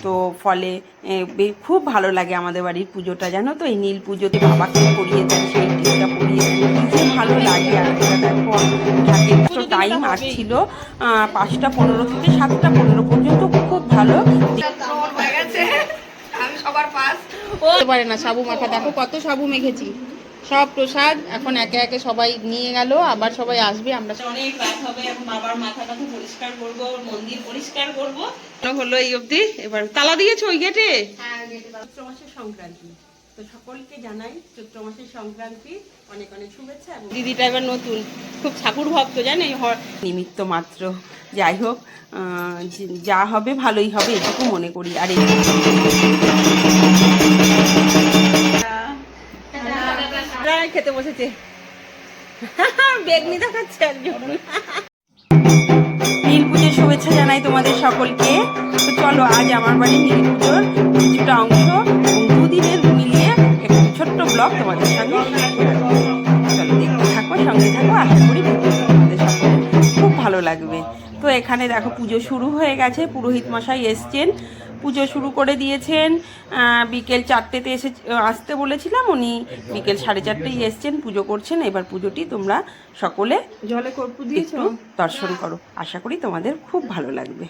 তো ফলে খুব ভালো লাগে আমাদের বাড়ির পুজোটা, জানো তো। এই নীল পুজোতে বাবাকে পরিয়ে দেন, সেই টিপটা পরিয়ে দেন, কি ভালো লাগে। আর এটা দেখো ঠাকুর টাইম আসছিল 5টা 15 থেকে 7টা 15 পর্যন্ত, খুব ভালো। আমি সবার পাস পারে না সাবু মাখা, দেখো কত সাবু মেখেছি, সব প্রসাদ এখন একে একে সবাই নিয়ে গেল, আবার সবাই আসবে। আমরা অনেক রাত হবে, এখন বাবার মাথা টাথা পরিষ্কার করবো, মন্দির পরিষ্কার করবো। হলো এই অবধি, এবার তালা দিয়েছো ওই গেটে? চৈত্র মাসের সংক্রান্তি, তো সকলকে জানাই চৈত্র মাসের সংক্রান্তি অনেক অনেক শুভেচ্ছা। দিদিটা এবার নতুন, খুব ঠাকুর ভক্ত, জানে, নিমিত্ত মাত্র। যাই হোক, যা হবে ভালোই হবে এটুকু মনে করি। আর এই খেতে বসেছে, বেগনি দেখাচ্ছে একজন। নীল পুজোর শুভেচ্ছা জানাই তোমাদের সকলকে। তো চলো, আজ আমার বাড়ি নীল পুজোর কিছুটা অংশ এবং দুদিনের মিলিয়ে একটু ছোট্ট ব্লগ তোমাদের সঙ্গে। চলো দেখতে থাকো, সঙ্গে থাকো, আশা করি তোমাদের সকলে খুব ভালো লাগবে। তো এখানে দেখো পুজো শুরু হয়ে গেছে, পুরোহিত মশাই এসছেন, পুজো শুরু করে দিয়েছেন। বিকেল 4টেতে আসতে বলেছিলাম, উনি বিকেল 4:30টায় এসছেন, পুজো করছেন। এবার পুজোটি তোমরা সকলে জলে কর্পূর দিয়ে দর্শন করো, আশা করি তোমাদের খুব ভালো লাগবে।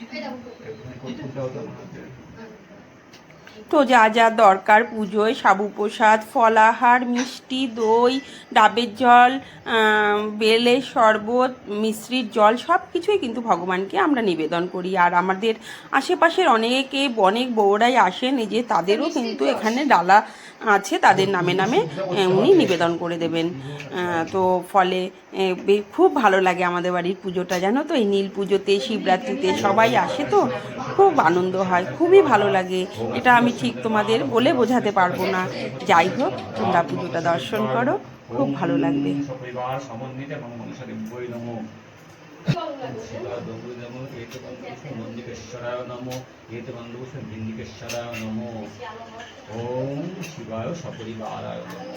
তো যা যা দরকার পুজোয়, সাবু প্রসাদ, ফলাহার, মিষ্টি, দই, ডাবের জল, বেলের শরবত, মিশ্রির জল, সব কিছুই কিন্তু ভগবানকে আমরা নিবেদন করি। আর আমাদের আশেপাশের অনেক বউরাই আসেন, এই যে তাদেরও কিন্তু এখানে ডালা আছে, তাদের নামে নামে উনি নিবেদন করে দেবেন। তো ফলে খুব ভালো লাগে আমাদের বাড়ির পুজোটা, জানো তো। এই নীল পুজোতে, শিবরাত্রিতে সবাই আসে, তো খুব আনন্দ হয়, খুবই ভালো লাগে। এটা আমি ঠিক তোমাদের বলে বোঝাতে পারবো না। যাই হোক, তোমরা পুজোটা দর্শন করো, খুব ভালো লাগবে। ওম শিবায় সপরিবারায় নমঃ।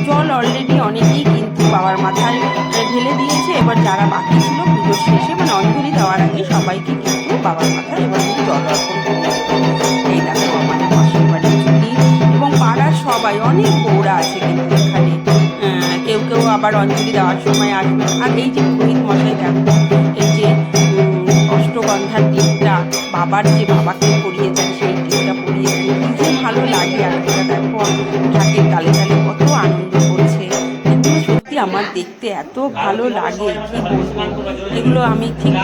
জল অলরেডি অনেকেই কিন্তু বাবার মাথায় ঢেলে দিয়েছে। এবার যারা বাকি ছিল পুজোর শেষে, মানে অঞ্জলি দেওয়ার আগে, সবাইকে কিন্তু বাবার মাথায় এবার জল অর্পণ করে। এই দেখো আমাদের পাশের বাড়ির চুলি এবং পাড়ার সবাই, অনেক বউরা আছে কিন্তু এখানে। কেউ কেউ আবার অঞ্জলি দেওয়ার সময় আসবে। আর এই যে পুরোহিত মশাই, দেখো এই যে অষ্টগন্ধার টিপটা, বাবাকে পরিয়ে দেন, সেই টিপটা পরিয়ে দেন, কি যে ভালো লাগে। আর এটা দেখো ঢাকের তালে তালে কত আনন্দ করছে, এগুলো সত্যি আমার দেখতে এত ভালো লাগে, কি বলবো। এগুলো আমি ঠিক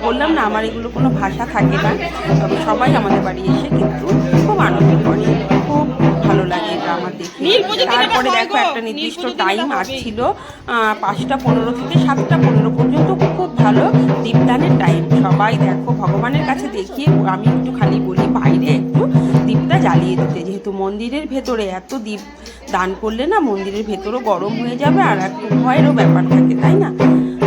বললাম না, আমার এগুলো কোনো ভাষা থাকে না। তবে সবাই আমাদের বাড়ি এসে কিন্তু খুব আনন্দ করে, খুব ভালো লাগে এটা আমার দেখে। তারপরে দেখো একটা নির্দিষ্ট টাইম আসছিল 5টা 15 থেকে 7টা 15 পর্যন্ত, খুব ভালো দীপদানের টাইম। সবাই দেখো ভগবানের কাছে দেখিয়ে, আমি একটু খালি বলি বাইরে একটু দীপটা জ্বালিয়ে দিতে, যেহেতু মন্দিরের ভেতরে এত দীপ দান করলে না মন্দিরের ভেতরও গরম হয়ে যাবে, আর একটু ভয়েরও ব্যাপার থাকে, তাই না।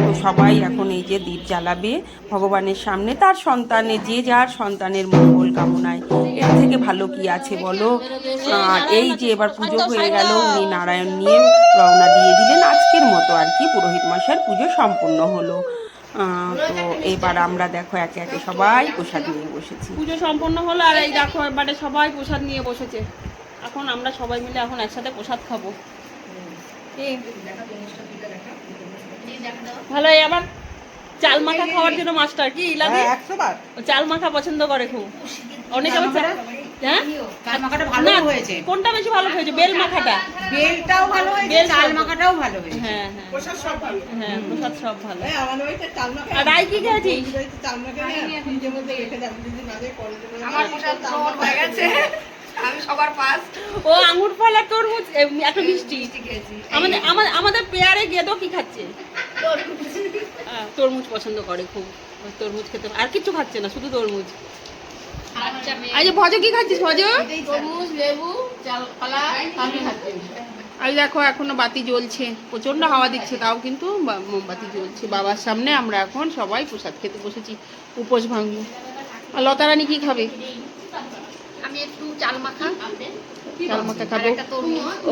তো সবাই এখন এই যে দীপ জ্বালাবে ভগবানের সামনে, তার সন্তানের, যে যার সন্তানের মঙ্গল কামনায়। এর থেকে ভালো কি আছে বলো। আর এই যে এবার পুজো হয়ে গেল, উনি নারায়ণ নিয়ে রওনা দিয়ে দিলেন, আজকের মতো আর কি পুরোহিত মশাইয়ের পুজো সম্পূর্ণ হলো। তো এবার আমরা দেখো একে একে সবাই প্রসাদ নিয়ে বসেছি, পুজো সম্পন্ন হলো। আর এই দেখো এবারে সবাই প্রসাদ নিয়ে বসেছে, এখন আমরা সবাই মিলে এখন একসাথে প্রসাদ খাবো। ভালো। আবার চাল মাখা খাওয়ার জন্য মাস্টার কি লাগে, চাল মাখা পছন্দ করে খুব অনেক। হ্যাঁ, কোনটা বেশি ভালো হয়েছে? বেল মাখাটা, বেলটাও ভালো হয়েছে, চাল মাখাটাও ভালো হয়েছে। হ্যাঁ হ্যাঁ, প্রসাদ সব ভালো। হ্যাঁ, প্রসাদ সব ভালো। আর রাই কি খেয়েছিস? আমার প্রসাদ তোমার হয়ে গেছে, আমি সবার পাস। ও আঙ্গুর ফল আর তরমুজ, একটা মিষ্টি খেয়েছি। আমাদের পেয়ারে গেদো কি খাচ্ছে? তরমুজ পছন্দ করে খুব, তরমুজ খেতে, আর কিছু খাচ্ছে না, শুধু তরমুজ। এই যে ভজ কি খাচ্ছিস? ভজ তরমুজ, লেবু, কলা আমি খাচ্ছি। এই দেখো এখনো বাতি জ্বলছে, প্রচন্ড হাওয়া দিচ্ছে, তাও কিন্তু মোমবাতি জ্বলছে। বাবার সামনে আমরা এখন সবাই প্রসাদ খেতে বসেছি, উপোস ভাঙবো। আর লতারানী কি খাবে? আমি একটু চাল মাখা। চাল মাখা খাবো।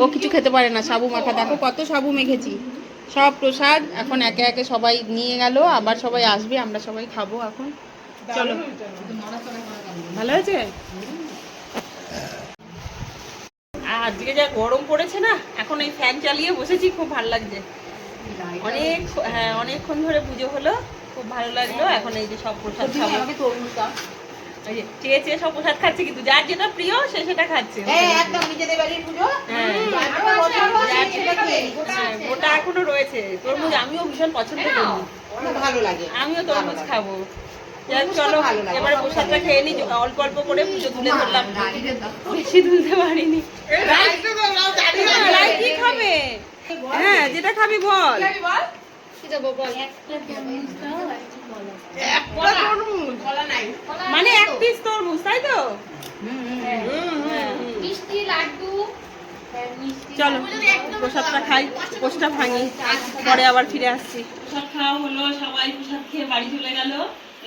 ও কিছু খেতে পারে না, সাবু মাখা। দেখো কত সাবু মেখেছি। সব প্রসাদ এখন একে একে সবাই নিয়ে গেল, আবার সবাই আসবে, আমরা সবাই খাবো এখন। চলো, ভালো হয়েছে। আর আজকে যা গরম পড়েছে না, এখন এই ফ্যান চালিয়ে বসেছি, খুব ভালো লাগছে। অনেকক্ষণ ধরে পুজো হলো, খুব ভালো লাগলো। এখন এই যে সব প্রসাদ খাবো। এই যে চেয়ে চেয়ে সব প্রসাদ খাচ্ছে, কিন্তু যার যেটা প্রিয় সে সেটা খাচ্ছে। ওটা এখনো রয়েছে। তরমুজ আমিও ভীষণ পছন্দ করি, ভালো লাগে। আমিও তরমুজ খাবো। চলো এবারে প্রসাদটা খেয়ে নি, অল্প অল্প করে পুজো তুলে ধরলাম, বেশি তুলতে পারিনি। রাই কি খাবে? হ্যাঁ, যেটা খাবি বল। মানে এক পিস তরমুজ, তাই তো? চলো প্রসাদটা খাই, পোস্টটা ভাঙি, পরে আবার ফিরে আসছি। প্রসাদ খাওয়া হলো, সবাই প্রসাদ খেয়ে বাড়ি চলে গেল।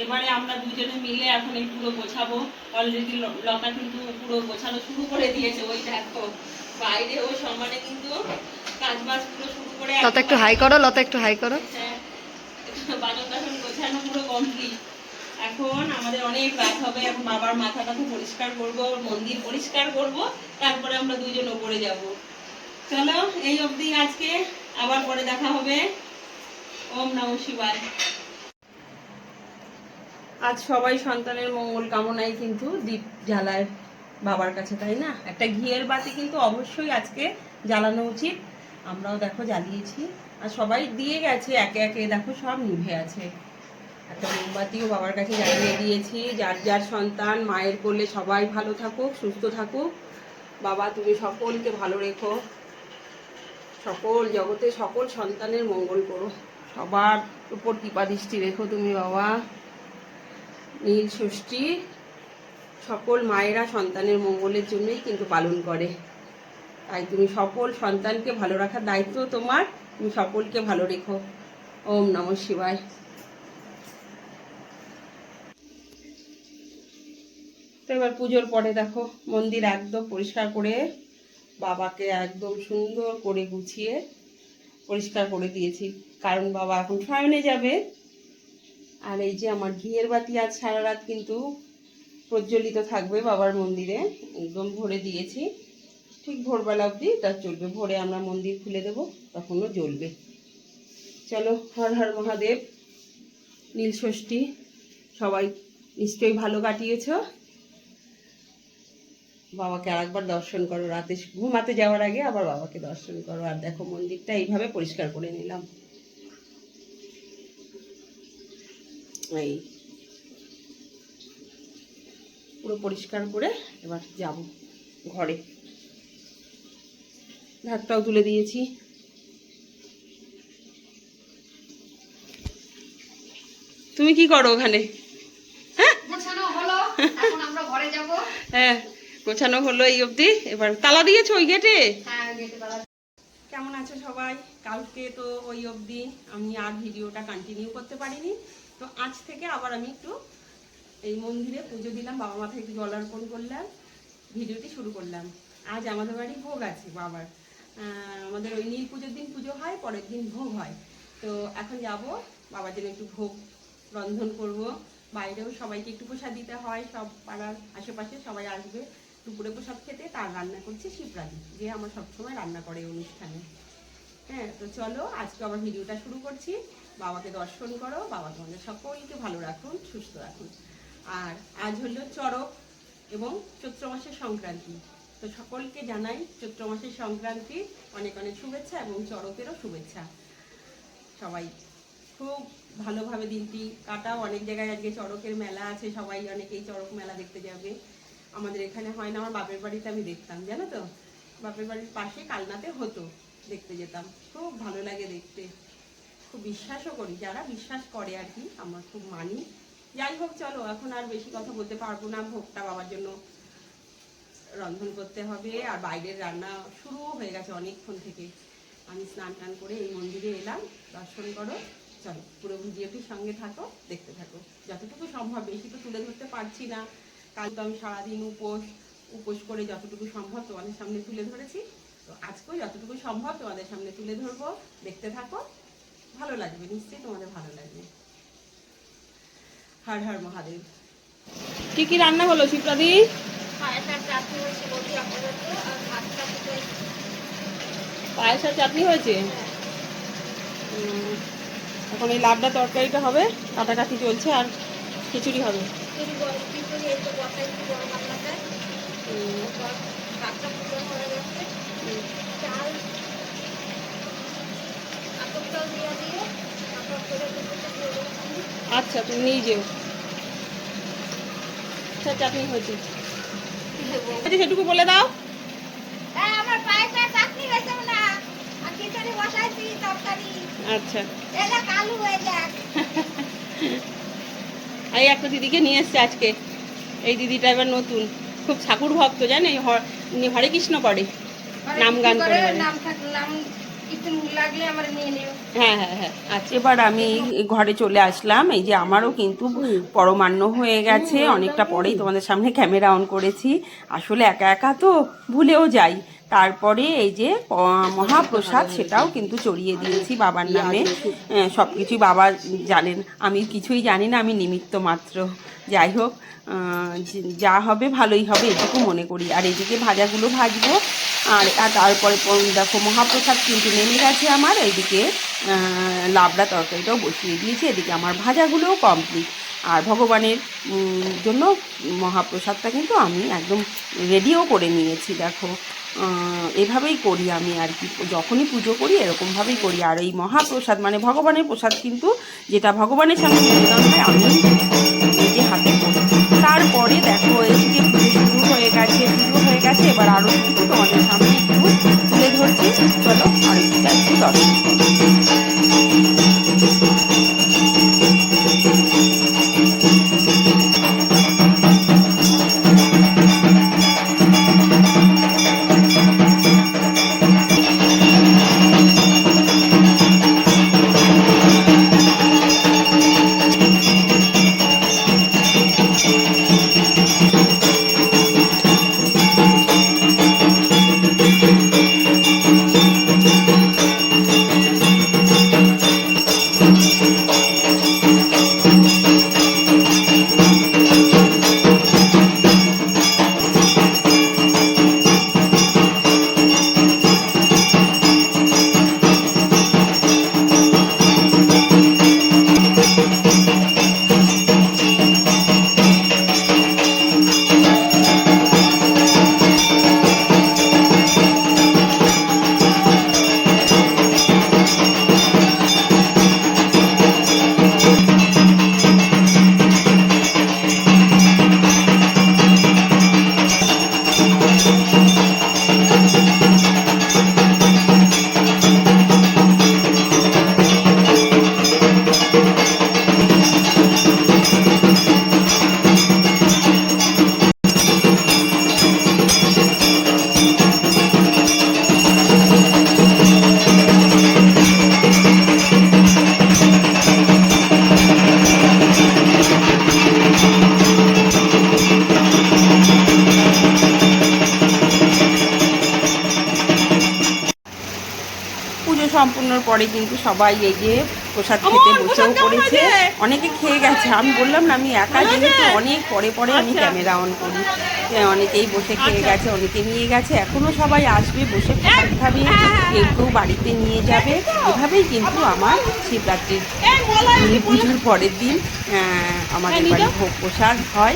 এবারে আমরা দুজনে মিলে এখন এই পুরো গোছাবো। অলরেডি লতা কিন্তু পুরো গোছানো শুরু করে দিয়েছে। ওই দেখো বাইরে ও সমানে কিন্তু কাজ বাজ পুরো শুরু করে। লতা একটু হাই করো, লতা একটু হাই করো। হ্যাঁ, বাসন টাসন গোছানো পুরো কমপ্লিট। এখন আমাদের অনেক কাজ হবে। এখন বাবার মাথাটা পরিষ্কার করবো, মন্দির পরিষ্কার করব, তারপরে আমরা দুইজন ওপরে যাব। চলো এই অবধি আজকে, আবার পরে দেখা হবে। ওম নমঃ শিবায়। আজ সবাই সন্তানের মঙ্গল কামনায় কিন্তু দীপ জ্বালায় বাবার কাছে, তাই না? একটা ঘিয়ের বাতি কিন্তু অবশ্যই আজকে জ্বালানো উচিত। আমরাও দেখো জ্বালিয়েছি, আর সবাই দিয়ে গেছে একে একে। দেখো সব নিভে আছে। একটা মোমবাতিও বাবার কাছে জ্বালিয়ে দিয়েছি। যার যার সন্তান মায়ের কোলে সবাই ভালো থাকুক, সুস্থ থাকুক। বাবা তুমি সকলকে ভালো রেখো, সকল জগতে সকল সন্তানের মঙ্গল করো, সবার উপর কৃপা দৃষ্টি রেখো তুমি বাবা। নীল ষষ্ঠী সকল মায়েরা সন্তানের মঙ্গলের জন্যই কিন্তু পালন করে, তাই তুমি সকল সন্তানকে ভালো রাখার দায়িত্ব তোমার। তুমি সকলকে ভালো রেখো। ওম নমঃ শিবায়। তো এবার পুজোর পরে দেখো মন্দির একদম পরিষ্কার করে বাবাকে একদম সুন্দর করে গুছিয়ে পরিষ্কার করে দিয়েছি, কারণ বাবা এখন শয়নে যাবে। আর এই যে আমার ঘিয়ের বাতি আজ সারা রাত কিন্তু প্রজ্বলিত থাকবে বাবার মন্দিরে, একদম ভরে দিয়েছি। ঠিক ভোরবেলা অবধি তা চলবে। ভোরে আমরা মন্দির খুলে দেব, তখনও জ্বলবে। চলো, হর হর মহাদেব। নীল ষষ্ঠী সবাই নিশ্চয়ই ভালো কাটিয়েছ। বাবাকে আরেকবার দর্শন করো, রাতে ঘুমাতে যাওয়ার আগে আবার বাবাকে দর্শন করো। আর দেখো মন্দিরটা এইভাবে পরিষ্কার করে নিলাম। এই পুরো পরিষ্কার করে এবার যাব ঘরে। ঢাকটাও তুলে দিয়েছি। তুমি কি করো ওখানে? হ্যাঁ, হ্যাঁ গোছানো হলো এই অবধি। এবার তালা দিয়েছো ওই গেটে? কেমন আছো সবাই? কালকে তো ওই অবধি আমি আর ভিডিওটা কন্টিনিউ করতে পারিনি। তো আজ থেকে আবার আমি একটু এই মন্দিরে পুজো দিলাম, বাবা মাথায় একটু জল অর্পণ করলাম, ভিডিওটি শুরু করলাম। আজ আমাদের বাড়ি ভোগ আছে বাবার। আমাদের ওই নীল পুজোর দিন পুজো হয়, পরের দিন ভোগ হয়। তো এখন যাব বাবার জন্য একটু ভোগ রন্ধন করব। বাইরেও সবাইকে একটু প্রসাদ দিতে হয়, সব পাড়ার আশেপাশে সবাই আসবে দুপুরে প্রসাদ খেতে। তার রান্না করছে শিবরাজি, যে আমার সবসময় রান্না করে অনুষ্ঠানে। হ্যাঁ, তো চলো আজকে আবার ভিডিওটা শুরু করছি। বাবাকে দর্শন করো, বাবা তোমাদের সকলকে ভালো রাখুন, সুস্থ রাখুন। আর আজ হলো চড়ক এবং চৈত্র মাসের সংক্রান্তি। তো সকলকে জানাই চৈত্র মাসের সংক্রান্তি অনেক অনেক শুভেচ্ছা এবং চড়কেরও শুভেচ্ছা। সবাই খুব ভালোভাবে দিনটি কাটাও। অনেক জায়গায় আজকে চড়কের মেলা আছে, সবাই অনেকেই চড়ক মেলা দেখতে যাবে। আমাদের এখানে হয় না, আমার বাপের বাড়িতে আমি দেখতাম, জানো তো, বাপের বাড়ির পাশে কালনাতে হতো, দেখতে যেতাম। খুব ভালো লাগে দেখতে, খুব বিশ্বাসও করি, যারা বিশ্বাস করে আর কি, আমার খুব মানি। যাই হোক চলো, এখন আর বেশি কথা বলতে পারবো না। ভোগটা বাবার জন্য রন্ধন করতে হবে, আর বাইরের রান্না শুরু হয়ে গেছে অনেকক্ষণ থেকে। আমি স্নান টান করে এই মন্দিরে এলাম, দর্শন করো। চলো পুরো ভিডিওটির সঙ্গে থাকো, দেখতে থাকো যতটুকু সম্ভব। বেশি তো তুলে ধরতে পারছি না, কাল তো আমি সারাদিন উপোস, উপোস করে যতটুকু সম্ভব তোমাদের সামনে তুলে ধরেছি। তো আজকেও যতটুকু সম্ভব তোমাদের সামনে তুলে ধরবো, দেখতে থাকো, ভালো লাগবে, নিশ্চয়ই তোমাদের ভালো লাগবে। হর হর মহাদেব। কি কি রান্না হলো শিপ্রাদি? পায়েস আর চাটনি হয়েছে। এখন এই লাবড়া তরকারিটা হবে, কাটাকাটি চলছে, আর খিচুড়ি হবে। আচ্ছা, তুমি নিয়ে যেও। আচ্ছা, চাটনি হয়েছে, সেটুকু বলে দাও। আচ্ছা, এই একটা দিদিকে নিয়ে এসছে আজকে। এই দিদিটা এবার নতুন, খুব ঠাকুর ভক্ত, জানে, হরে কৃষ্ণ করে, নাম গান করে। হ্যাঁ হ্যাঁ হ্যাঁ। আচ্ছা, এবার আমি ঘরে চলে আসলাম। এই যে আমারও কিন্তু পরমান্ন হয়ে গেছে, অনেকটা পরেই তোমাদের সামনে ক্যামেরা অন করেছি। আসলে একা একা তো ভুলেও যাই। তারপরে এই যে মহাপ্রসাদ, সেটাও কিন্তু চড়িয়ে দিয়েছি বাবার নামে। সব কিছুই বাবা জানেন, আমি কিছুই জানি না, আমি নিমিত্ত মাত্র। যাই হোক, যা হবে ভালোই হবে, এটুকু মনে করি। আর এদিকে ভাজাগুলো ভাজবো। আর তারপরে দেখো মহাপ্রসাদ কিন্তু নেমে গেছে আমার। এইদিকে লাবড়া তরকারিটাও বসিয়ে দিয়েছি, এদিকে আমার ভাজাগুলোও কমপ্লিট। আর ভগবানের জন্য মহাপ্রসাদটা কিন্তু আমি একদম রেডিও করে নিয়েছি। দেখো, এভাবেই করি আমি আর কি, যখনই পুজো করি এরকমভাবেই করি। আর এই মহাপ্রসাদ মানে ভগবানের প্রসাদ, কিন্তু যেটা ভগবানের সামনে নিবেদন হয়, আমি নিজে হাতে করি। তারপরে দেখো এদিকে পুজো শুরু হয়ে গেছে, এবার আরতিটুকু তোমাদের সামনে একটু তুলে ধরছি। চলো আরতিটা একটু দর্শন করো। সম্পূর্ণর পরে কিন্তু সবাই এই যে প্রসাদ খেতে বসেও পড়েছে। অনেকে খেয়ে গেছে, আমি বললাম না আমি একা, যেহেতু অনেক পরে পরে আমি ক্যামেরা অন করি। অনেকেই বসে খেয়ে গেছে, অনেকে নিয়ে গেছে, এখনো সবাই আসবে, বসে প্রসাদ খাবে, কেউ কেউ বাড়িতে নিয়ে যাবে। এভাবেই কিন্তু আমার শিবরাত্রির পুজোর পরের দিন আমাদের বাড়ি ভোগ প্রসাদ হয়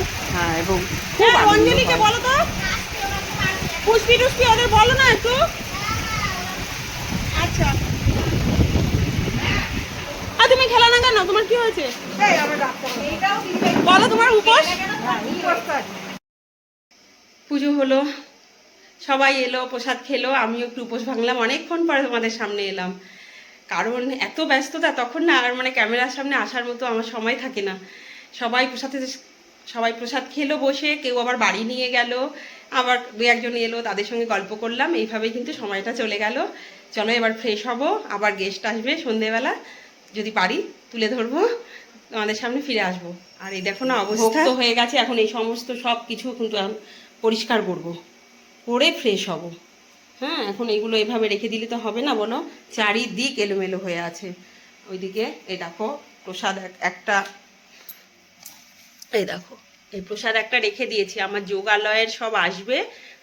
এবং খুব আনন্দ হয়। পুষ্পি টুষ্পি ওদের বলো না একটু। আচ্ছা, আর তুমি খেলা না কেন, তোমার কি হয়েছে বলো, তোমার উপোস? পুজো হলো, সবাই এলো, প্রসাদ খেলো, আমিও একটু উপোস ভাঙলাম। অনেকক্ষণ পরে তোমাদের সামনে এলাম, কারণ এত ব্যস্ততা তখন না, আর মানে ক্যামেরার সামনে আসার মতো আমার সময় থাকে না। সবাই প্রসাদ খেলো বসে, কেউ আবার বাড়ি নিয়ে গেল, আবার দু একজন এলো, তাদের সঙ্গে গল্প করলাম, এইভাবেই কিন্তু সময়টা চলে গেল। চলো এবার ফ্রেশ হব, আবার গেস্ট আসবে সন্ধেবেলা, যদি পারি তুলে ধরবো, তোমাদের সামনে ফিরে আসবো। আর এই দেখো না অবস্থা হয়ে গেছে, এখন এই সমস্ত সব কিছু কিন্তু পরিষ্কার করব, করে ফ্রেশ হব। হ্যাঁ, এখন এইগুলো এভাবে রেখে দিলে তো হবে না, বলো, চারিদিক এলোমেলো হয়ে আছে। ওইদিকে এই দেখো প্রসাদ একটা, এই দেখো এই প্রসাদ একটা রেখে দিয়েছি। আমার যোগালয়ের সব আসবে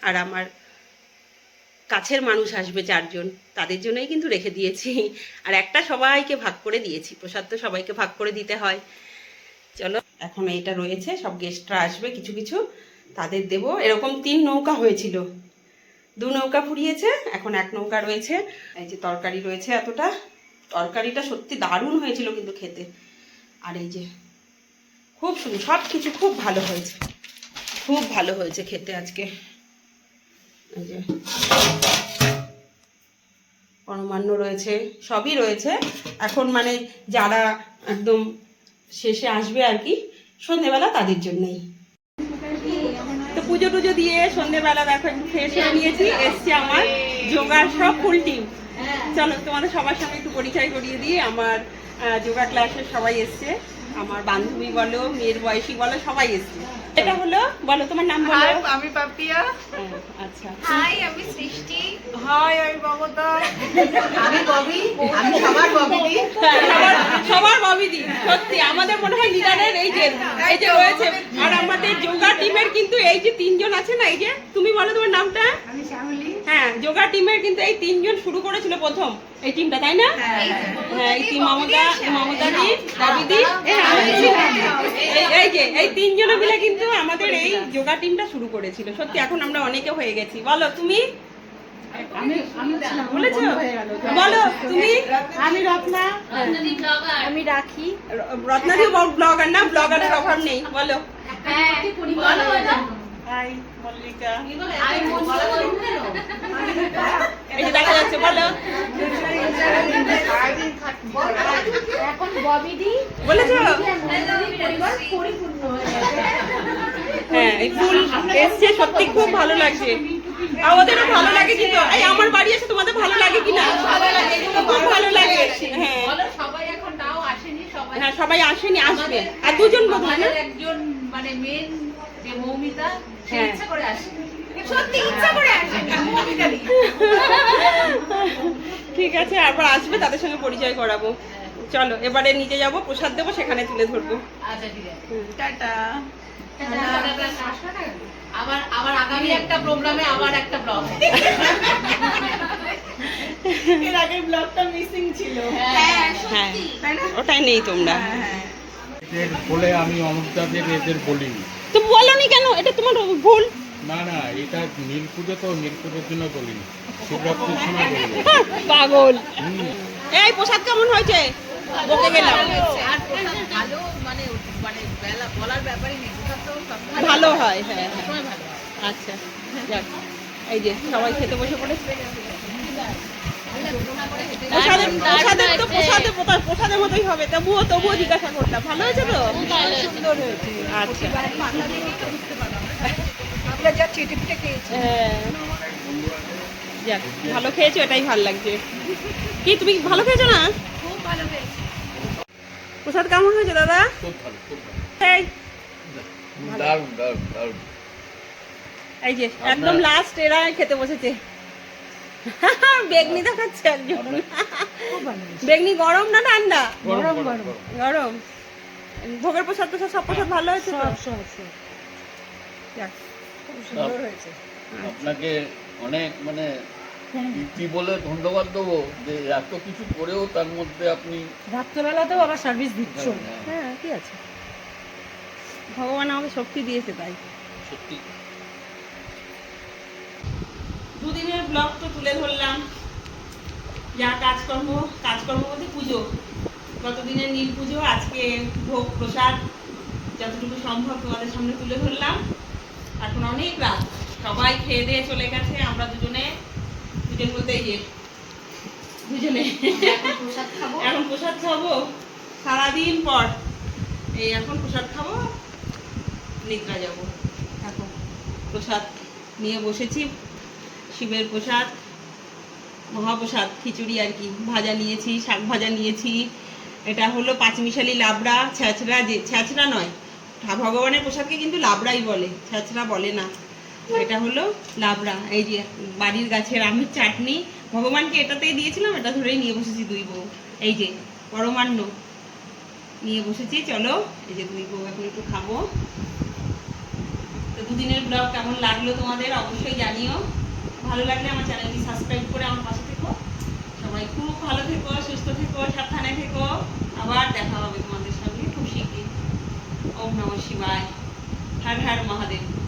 আর আমার কাছের মানুষ আসবে 4 জন, তাদের জন্যই কিন্তু রেখে দিয়েছি। আর একটা সবাইকে ভাগ করে দিয়েছি, প্রসাদ তো সবাইকে ভাগ করে দিতে হয়। চলো, এখন এইটা রয়েছে, সব গেস্টরা আসবে কিছু কিছু, তাদের দেব। এরকম 3 নৌকা হয়েছিল, 2 নৌকা ফুরিয়েছে, এখন 1 নৌকা রয়েছে। এই যে তরকারি রয়েছে এতটা, তরকারিটা সত্যি দারুণ হয়েছিল কিন্তু খেতে। আর এই যে খুব সুন্দর, সব কিছু খুব ভালো হয়েছে, খুব ভালো হয়েছে খেতে আজকে। এই যে পরমান্ন রয়েছে, সবই রয়েছে। এখন মানে যারা একদম শেষে আসবে আর কি সন্ধেবেলা, তাদের জন্যই। তো পুজো টুজো দিয়ে সন্ধেবেলা দেখো একটু ফ্রেশ হয়ে নিয়েছি, এসছে আমার যোগার সব ফুল টিম। চলো তোমাদের সবার সঙ্গে একটু পরিচয় করিয়ে দিই। আমার যোগা ক্লাসের সবাই এসছে, আমার বান্ধবী বলো, মেয়ের বয়সী বলো, সবাই এসছে। এটা হলো, বলো তোমার নাম বলো। হাই, আমি পাপিয়া। আচ্ছা, হাই, আমি সৃষ্টি। হাই, আমি মমতা। আমি ববি, আমি সবার ববি। সবার ববিদি। সত্যি আমাদের মনে হয় লিডারের এই যে রয়েছে। আর আমাদের যোগা টিমের কিন্তু এই যে 3 জন আছে না, এই যে তুমি বলো তোমার নামটা। আমি শ্যামলী। হ্যাঁ, যোগা টিমের কিন্তু এই 3 জন শুরু করেছিল প্রথম এই টিমটা, তাই না? হ্যাঁ, এই টিম মমতাদি, ববিদি, এই 3 জন মিলে কিন্তু আমাদের এই যোগা টিমটা শুরু করেছিল। সত্যি এখন আমরা অনেকে হয়ে গেছি। বলো তুমি, বলেছো, বলো তুমি। আমি রত্না। আমি রাখি। রত্নাদি ব্লগার না, ব্লগারের অভাব নেই। বলো। হাই, মল্লিকা। এই যে দেখা যাচ্ছে, বলো। এখন ববিদি বলেছো? পরিপূর্ণ হয়ে হ্যাঁ, এই ফুল এসছে, সত্যি খুব ভালো লাগছে। আমাদেরও ভালো লাগে কিন্তু। এই আমার বাড়ি এসে তোমাদের ভালো লাগে কিনা? খুব ভালো লাগে। হ্যাঁ, সবাই এখন তাও আসেনি, সবাই হ্যাঁ, সবাই আসেনি, আসবে। আর 2 জন বোধ হয় না? আমাদের একজন মানে মেন যে মৌমিতা, সে হ্যাঁ। ইচ্ছা করে আসে। সত্যি ইচ্ছা করে আসে মৌমিতাদি। ঠিক আছে, আবার আসবে, তাদের সঙ্গে পরিচয় করাবো। চলো, এবারে নিচে যাবো, প্রসাদ দেবো, সেখানে তুলে ধরবো। আচ্ছা ঠিক আছে। টাটা। আবার আবার আগামী একটা প্রোগ্রামে আবার একটা ব্লগ। এর আগের ব্লগটা মিসিং ছিল। হ্যাঁ, তাই না? ওটাই নেই তোমরা। এদের বলে আমি অমুকদাদের এদের বলিনি। তো বলোনি কেন? এটা তোমার ভুল। না না, এটা নীল পুজো তো, নীল পুজোর জন্য বলিনি, শিবরাত্রির সময় বলবো। পাগল। হুম। এই প্রসাদ কেমন হয়েছে? বকে গেলাম। আর ভালো মানে মানে বলার ব্যাপারই নেই, কোথাও ভালো হয়, হ্যাঁ, হ্যাঁ। সবসময় ভালো হয়। আচ্ছা, যাক। এই যে সবাই খেতে বসে পড়েছে। প্রসাদের মতোই হবে, তবুও জিজ্ঞাসা করলাম, ভালো হয়েছে তো? সুন্দর হয়েছে। আচ্ছা, আমরা যা চেটে পিটে খেয়েছি। হ্যাঁ, যাক, ভালো খেয়েছো, এটাই ভালো লাগছে। কি তুমি ভালো খেয়েছো না? খুব ভালো হয়েছে। প্রসাদ কেমন হয়েছে দাদা? খুব ভালো, খুব ভালো। এই দারুণ দারুণ দারুণ। এই যে একদম লাস্ট এরা খেতে বসেছে। বেগনি দেখাচ্ছে একজন। বেগনি গরম না ঠান্ডা? গরম গরম। গরম। ভোগের প্রসাদ তো সব প্রসাদ ভালো হয়েছে তো? যাক, খুব সুন্দর হয়েছে। আপনাকে অনেক মানে কি বলে ধন্যবাদ দেবো যে এত কিছু করেও তার মধ্যে আপনি রাত্রেবেলাতেও আবার সার্ভিস দিচ্ছ। হ্যাঁ, কি আছে, ভগবান আমাকে শক্তি দিয়েছে তাই। সত্যি 2 দিনের ব্লগ তো তুলে ধরলাম, যা কাজকর্ম বলতে পুজো, গতদিনের নীল পুজো, আজকে ভোগ প্রসাদ, যতটুকু সম্ভব তোমাদের সামনে তুলে ধরলাম। এখন অনেক রাত, সবাই খেয়ে দিয়ে চলে গেছে, আমরা দুজন বলতে এই যে দুজনে এখন প্রসাদ খাবো সারাদিন পর। এই এখন প্রসাদ খাবো, নিদ্রা যাবো। এখন প্রসাদ নিয়ে বসেছি, শিবের প্রসাদ, মহাপ্রসাদ, খিচুড়ি আর কি, ভাজা নিয়েছি, শাক ভাজা নিয়েছি। এটা হলো 5 মিশালি লাবড়া, ছ্যাঁচড়া, যে ছ্যাঁচড়া নয়, ভগবানের প্রসাদকে কিন্তু লাবড়াই বলে, ছ্যাঁচড়া বলে না। এটা হলো লাবড়া, এই যে বাড়ির গাছের আমের চাটনি। ভগবানকে এটাতেই দিয়েছিলাম, এটা ধরেই নিয়ে বসেছি দুই বউ। এই যে পরমান্ন নিয়ে বসেছি, চলো এই যে দুই বউ এখন একটু খাবো। তো দুদিনের ব্লগ কেমন লাগলো তোমাদের অবশ্যই জানিও। ভালো লাগলে আমার চ্যানেলটি সাবস্ক্রাইব করে আমার পাশে থেকো। সবাই খুব ভালো থেকো, সুস্থ থেকো, সাবধানে থেকো। আবার দেখা হবে তোমাদের সঙ্গে খুব শীঘ্রই। ওম নমঃ শিবায়। হর হর মহাদেব।